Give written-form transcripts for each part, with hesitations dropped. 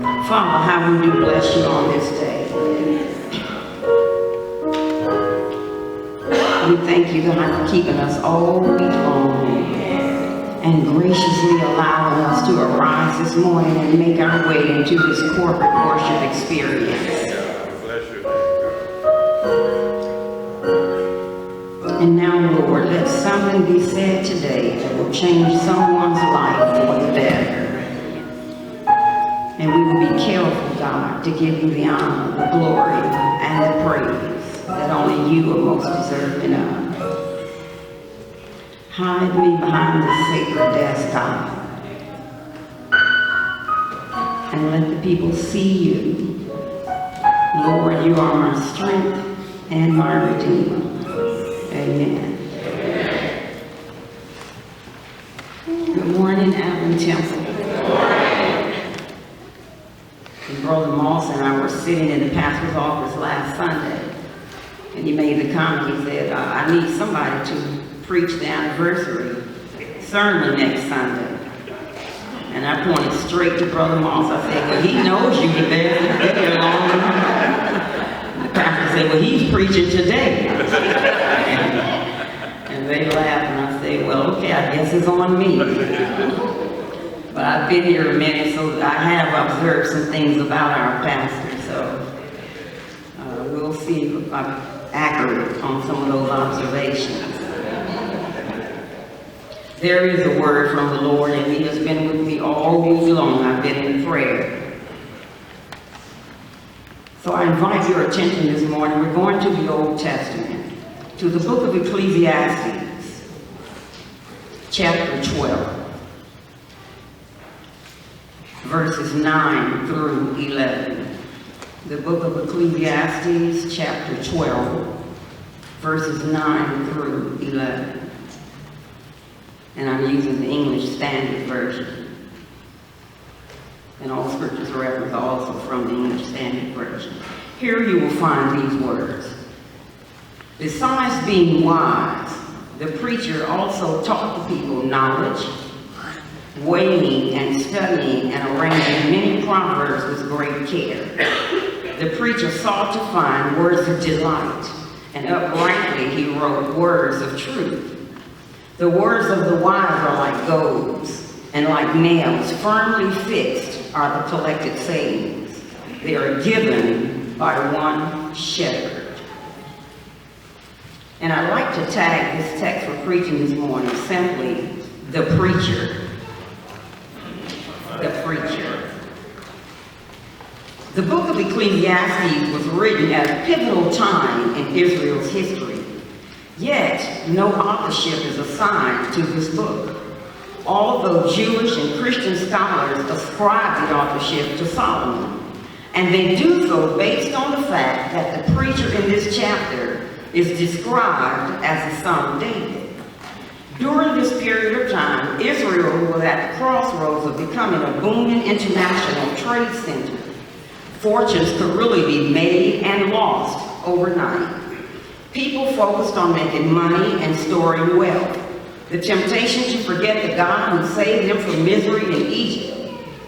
Father, how we do bless you on this day. We thank you, God, for keeping us all week long and graciously allowing us to arise this morning and make our way into this corporate worship experience. And now, Lord, let something be said today that will change someone's life for the better. And we will be careful, God, to give you the honor, the glory, and the praise that only you are most deserving of. Hide me behind the sacred desk, God, and let the people see you. Lord, you are my strength and my redeemer. Amen. Good morning, Allen Temple. And Brother Moss and I were sitting in the pastor's office last Sunday, and he made the comment, he said, I need somebody to preach the anniversary sermon next Sunday. And I pointed straight to Brother Moss. I said, well, he knows you the best. You've been here longer than him. The pastor said, well, he's preaching today. And they laughed, and I said, well, okay, I guess it's on me. But I've been here a minute, so I have observed some things about our pastor, so we'll see if I'm accurate on some of those observations. There is a word from the Lord, and he has been with me all week long. I've been in prayer. So I invite your attention this morning. We're going to the Old Testament, to the book of Ecclesiastes, chapter 12. Verses 9 through 11. The book of Ecclesiastes, chapter 12, verses 9 through 11. And I'm using the English Standard Version. And all scriptures reference are also from the English Standard Version. Here you will find these words. Besides being wise, the preacher also taught the people knowledge, weighing and studying and arranging many proverbs with great care. The preacher sought to find words of delight, and uprightly he wrote words of truth. The words of the wise are like goads, and like nails firmly fixed are the collected sayings. They are given by one shepherd. And I'd like to tag this text for preaching this morning simply, the preacher. The preacher. The book of Ecclesiastes was written at a pivotal time in Israel's history. Yet, no authorship is assigned to this book, although Jewish and Christian scholars ascribe the authorship to Solomon. And they do so based on the fact that the preacher in this chapter is described as the son of David. During this period of time, Israel was at the crossroads of becoming a booming international trade center. Fortunes could really be made and lost overnight. People focused on making money and storing wealth. The temptation to forget the God who saved them from misery in Egypt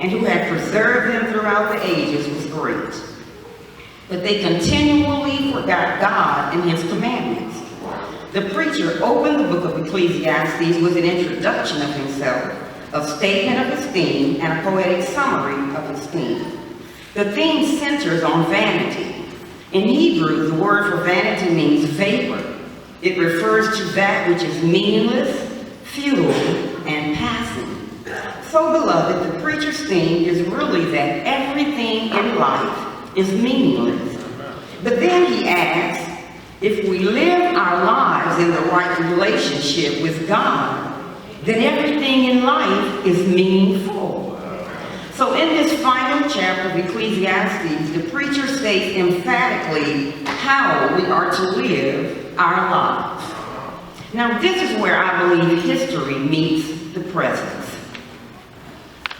and who had preserved them throughout the ages was great. But they continually forgot God and his commandments. The preacher opened the book of Ecclesiastes with an introduction of himself, a statement of his theme, and a poetic summary of his theme. The theme centers on vanity. In Hebrew, the word for vanity means vapor. It refers to that which is meaningless, futile, and passing. So, beloved, the preacher's theme is really that everything in life is meaningless. But then he asks, if we live our lives in the right relationship with God, then everything in life is meaningful. So in this final chapter of Ecclesiastes, the preacher states emphatically how we are to live our lives. Now this is where I believe history meets the present.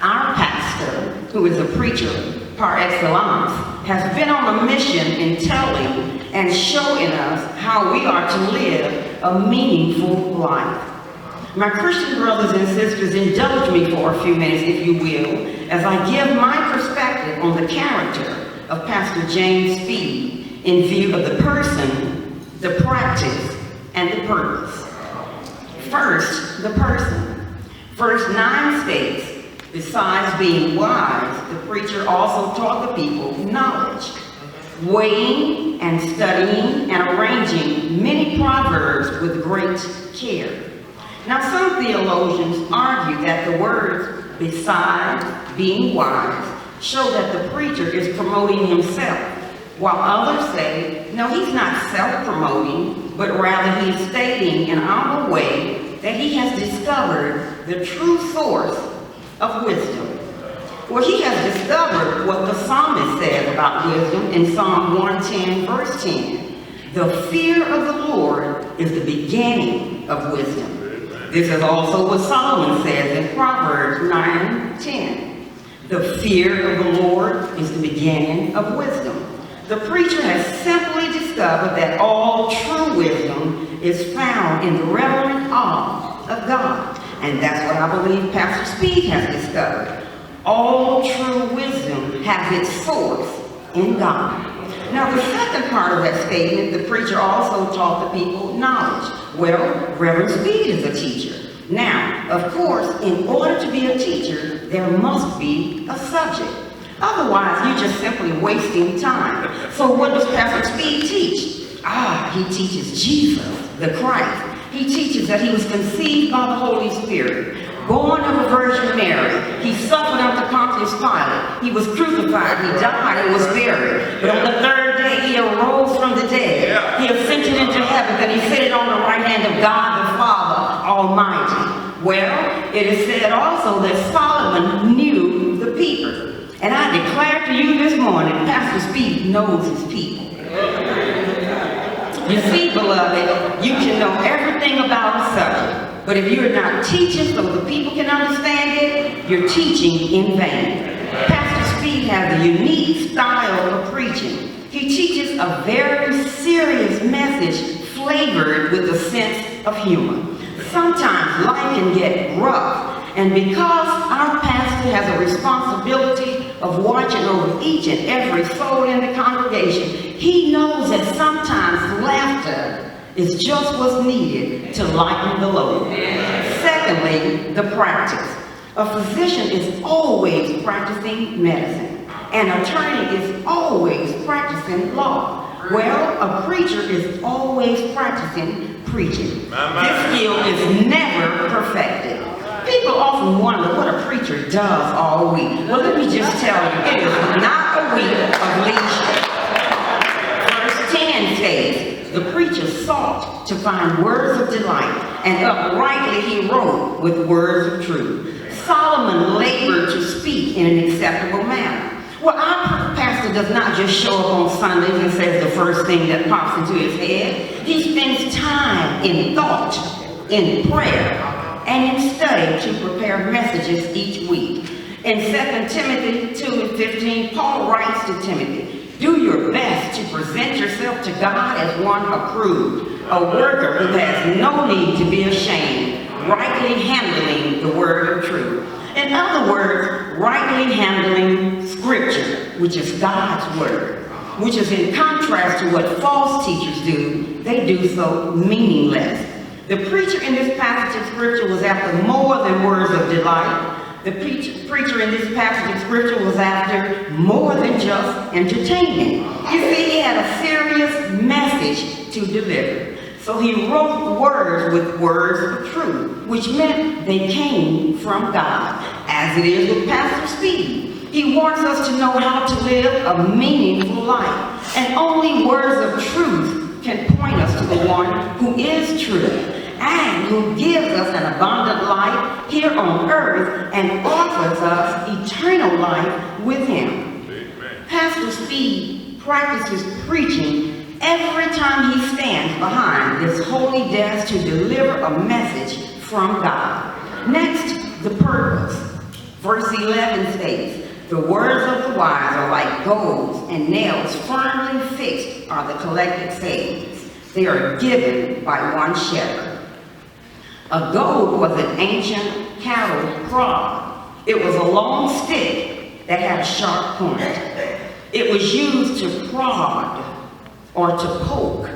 Our pastor, who is a preacher par excellence, has been on a mission in telling and showing us how we are to live a meaningful life. My Christian brothers and sisters, indulge me for a few minutes, if you will, as I give my perspective on the character of Pastor James Speed in view of the person, the practice, and the purpose. First, the person. Verse 9 states, besides being wise, the preacher also taught the people knowledge, weighing and studying and arranging many proverbs with great care. Now, some theologians argue that the words besides being wise show that the preacher is promoting himself, while others say, no, he's not self-promoting, but rather he is stating in our way that he has discovered the true source of wisdom. Well, he has discovered what the psalmist says about wisdom in Psalm 110, verse 10. The fear of the Lord is the beginning of wisdom. This is also what Solomon says in Proverbs 9:10. The fear of the Lord is the beginning of wisdom. The preacher has simply discovered that all true wisdom is found in the reverent awe of God. And that's what I believe Pastor Speed has discovered. All true wisdom has its source in God. Now, the second part of that statement, the preacher also taught the people knowledge. Well, Reverend Speed is a teacher. Now, of course, in order to be a teacher, there must be a subject. Otherwise, you're just simply wasting time. So what does Pastor Speed teach? He teaches Jesus, the Christ. He teaches that he was conceived by the Holy Spirit, born of a Virgin Mary. He suffered under Pontius Pilate. He was crucified. He died and was buried. But on the third day, he arose from the dead. He ascended into heaven, and he seated on the right hand of God the Father Almighty. Well, it is said also that Solomon knew the people. And I declare to you this morning, Pastor Speed knows his people. You see, beloved, you can know everything about a subject, but if you're not teaching so the people can understand it, you're teaching in vain. Pastor Speed has a unique style of preaching. He teaches a very serious message flavored with a sense of humor. Sometimes life can get rough, and because our pastor has a responsibility of watching over each and every soul in the congregation, he knows that sometimes laughter is just what's needed to lighten the load. Secondly, the practice. A physician is always practicing medicine. An attorney is always practicing law. Well, a preacher is always practicing preaching. This skill is never perfected. People often wonder what a preacher does all week. Well, let me just tell you, it is not a week of leisure. Verse 10 says, the preacher sought to find words of delight, and uprightly he wrote with words of truth. Solomon labored to speak in an acceptable manner. Well, our pastor does not just show up on Sundays and says the first thing that pops into his head. He spends time in thought, in prayer, and in study to prepare messages each week. In 2 Timothy 2:15, Paul writes to Timothy, do your best to present yourself to God as one approved, a worker who has no need to be ashamed, rightly handling the word of truth. In other words, rightly handling Scripture, which is God's word, which is in contrast to what false teachers do. They do so meaningless. The preacher in this passage of Scripture was after more than words of delight. The preacher in this passage of Scripture was after more than just entertainment. You see, he had a serious message to deliver. So he wrote words with words of truth, which meant they came from God, as it is with Pastor Speed. He wants us to know how to live a meaningful life, and only words of truth can point us to the one who is truth, and who gives us an abundant life here on earth and offers us eternal life with him. Amen. Pastor Speed practices preaching every time he stands behind this holy desk to deliver a message from God. Next, the purpose. Verse 11 states, the words of the wise are like goads, and nails firmly fixed are the collected sayings. They are given by one shepherd. A goad was an ancient cattle prod. It was a long stick that had a sharp point. It was used to prod or to poke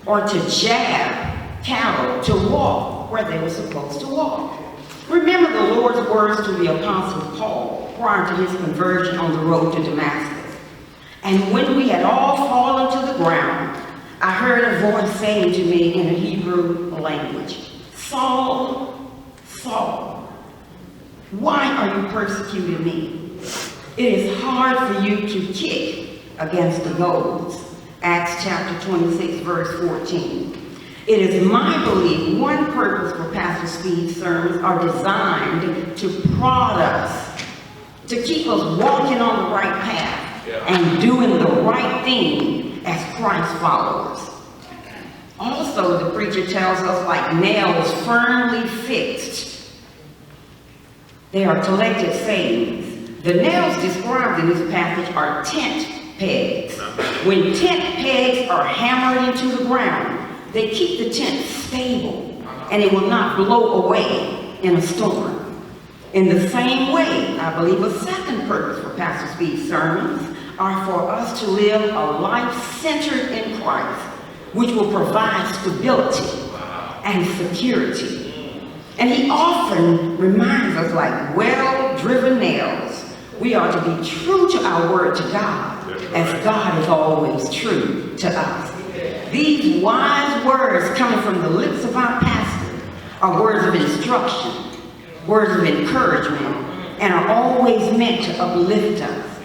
or to jab cattle to walk where they were supposed to walk. Remember the Lord's words to the Apostle Paul prior to his conversion on the road to Damascus. And when we had all fallen to the ground, I heard a voice saying to me in a Hebrew language, Saul, Saul, why are you persecuting me? It is hard for you to kick against the goads. Acts chapter 26, verse 14. It is my belief one purpose for Pastor Speed's sermons are designed to prod us, to keep us walking on the right path and doing the right thing as Christ followers. Also, the preacher tells us, like nails firmly fixed, they are collected sayings. The nails described in this passage are tent pegs. When tent pegs are hammered into the ground, they keep the tent stable and it will not blow away in a storm. In the same way, I believe a second purpose for Pastor Speed's sermons are for us to live a life centered in Christ, which will provide stability and security. And he often reminds us, like well-driven nails, we are to be true to our word to God, as God is always true to us. These wise words coming from the lips of our pastor are words of instruction, words of encouragement, and are always meant to uplift us.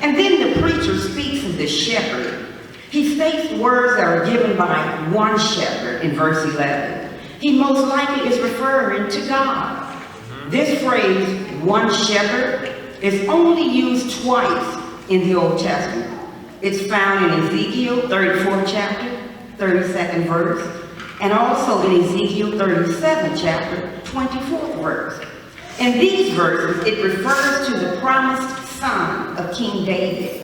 And then the preacher speaks of the shepherd. He states words that are given by one shepherd in verse 11. He most likely is referring to God. This phrase, one shepherd, is only used twice in the Old Testament. It's found in Ezekiel 34th chapter, 32nd verse, and also in Ezekiel 37th chapter, 24th verse. In these verses, it refers to the promised son of King David.